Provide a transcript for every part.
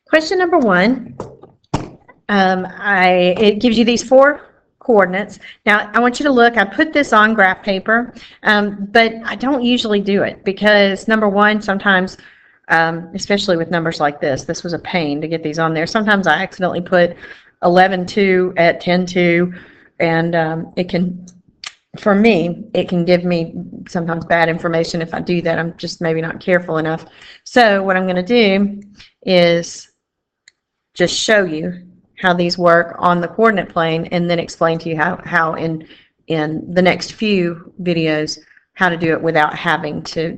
Question number 1, it gives you these 4 coordinates. Now, I want you to look. I put this on graph paper, but I don't usually do it because, number 1, sometimes, especially with numbers like this was a pain to get these on there. Sometimes I accidentally put 11-2 at 10-2, and it can, for me, it can give me sometimes bad information if I do that. I'm just maybe not careful enough. So what I'm going to do is just show you how these work on the coordinate plane, and then explain to you how in the next few videos how to do it without having to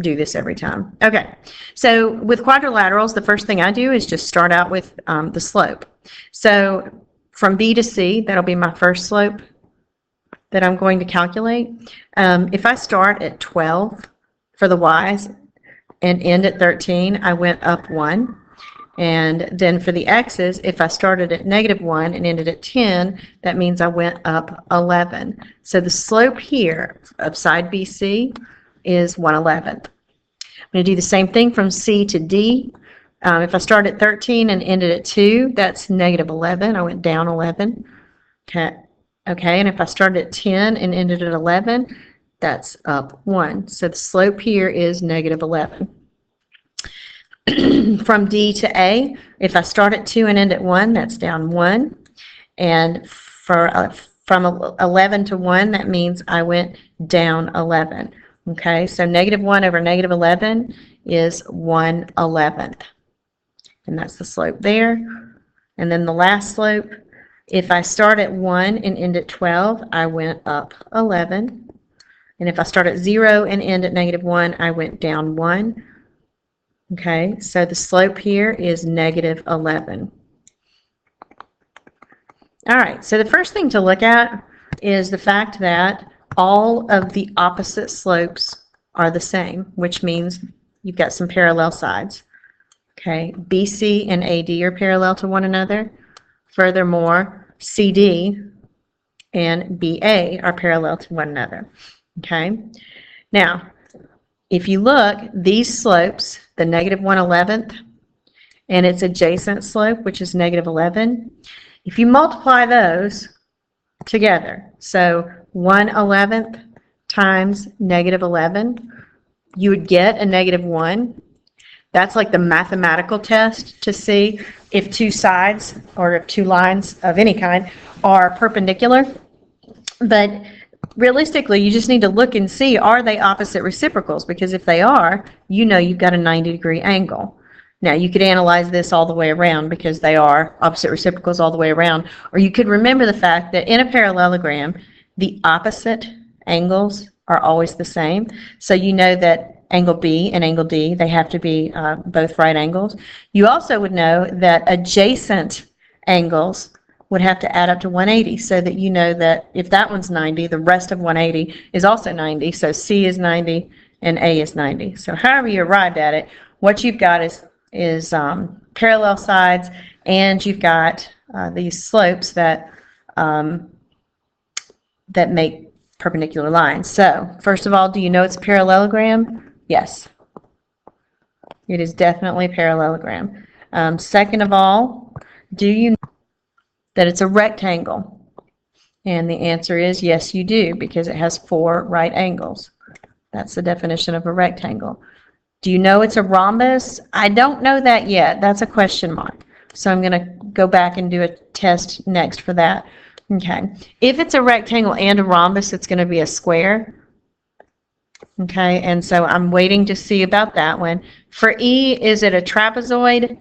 do this every time. Okay, so with quadrilaterals, the first thing I do is just start out with the slope. So from B to C, that'll be my first slope that I'm going to calculate. If I start at 12 for the y's and end at 13, I went up 1. And then for the x's, if I started at -1 and ended at 10, that means I went up 11. So the slope here of side BC is 1/11. I'm going to do the same thing from C to D. If I start at 13 and ended at 2, that's -11. I went down 11. Okay, and if I started at 10 and ended at 11, that's up 1. So the slope here is -11. From D to A, if I start at 2 and end at 1, that's down 1. And from 11 to 1, that means I went down 11. Okay, so -1 over -11 is 1/11. And that's the slope there. And then the last slope, if I start at 1 and end at 12, I went up 11. And if I start at 0 and end at -1, I went down 1. Okay, so the slope here is -11. All right, so the first thing to look at is the fact that all of the opposite slopes are the same, which means you've got some parallel sides. Okay, BC and AD are parallel to one another. Furthermore, CD and BA are parallel to one another. Okay, now if you look, these slopes, the -1/11th and its adjacent slope, which is -11, if you multiply those together, so 1/11th times -11, you would get a -1. That's like the mathematical test to see if two sides or if two lines of any kind are perpendicular. But realistically, you just need to look and see, are they opposite reciprocals? Because if they are, you know you've got a 90-degree angle. Now, you could analyze this all the way around because they are opposite reciprocals all the way around. Or you could remember the fact that in a parallelogram, the opposite angles are always the same. So you know that angle B and angle D, they have to be both right angles. You also would know that adjacent angles would have to add up to 180, so that you know that if that one's 90, the rest of 180 is also 90. So C is 90 and A is 90. So however you arrived at it, what you've got is parallel sides, and you've got these slopes that that make perpendicular lines. So first of all, do you know it's a parallelogram? Yes, it is definitely a parallelogram. Second of all, do you know that it's a rectangle? And the answer is yes, you do, because it has 4 right angles. That's the definition of a rectangle. Do you know it's a rhombus? I don't know that yet. That's a question mark. So I'm going to go back and do a test next for that. Okay. If it's a rectangle and a rhombus, it's going to be a square. Okay. And so I'm waiting to see about that one. For E, is it a trapezoid?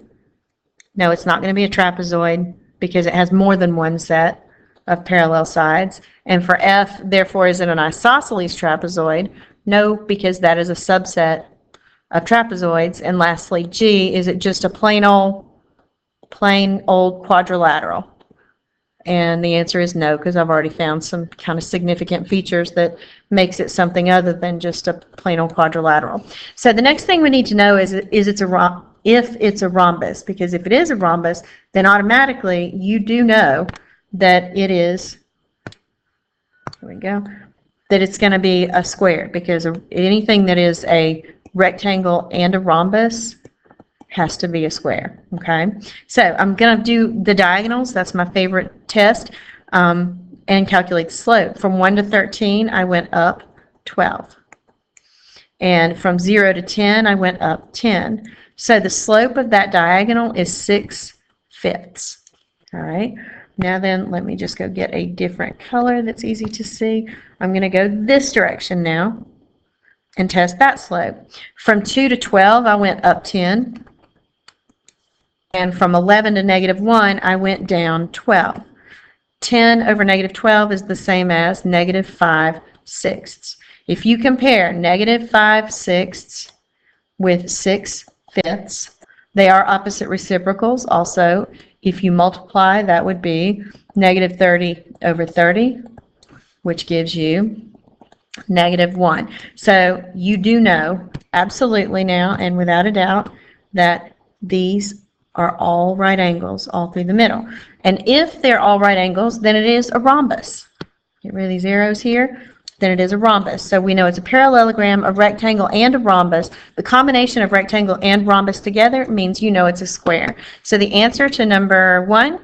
No, it's not going to be a trapezoid, because it has more than one set of parallel sides. And for F, therefore, is it an isosceles trapezoid? No, because that is a subset of trapezoids. And lastly, G, is it just a plain old quadrilateral? And the answer is no, because I've already found some kind of significant features that makes it something other than just a plain old quadrilateral. So the next thing we need to know is if it's a rhombus, because if it is a rhombus, then automatically you do know that it is, there we go, that it's going to be a square, because anything that is a rectangle and a rhombus has to be a square, okay? So I'm going to do the diagonals. That's my favorite test, and calculate the slope. From 1 to 13, I went up 12. And from 0 to 10, I went up 10. So the slope of that diagonal is 6/5. All right. Now then, let me just go get a different color that's easy to see. I'm going to go this direction now and test that slope. From 2 to 12, I went up 10. And from 11 to -1, I went down 12. 10 over -12 is the same as -5/6. If you compare -5/6 with 6/5, they are opposite reciprocals. Also, if you multiply, that would be -30 over 30, which gives you -1. So you do know absolutely now and without a doubt that these are all right angles all through the middle. And if they're all right angles, then it is a rhombus. Get rid of these arrows here. Then it is a rhombus. So we know it's a parallelogram, a rectangle, and a rhombus. The combination of rectangle and rhombus together means you know it's a square. So the answer to number 1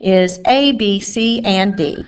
is A, B, C, and D.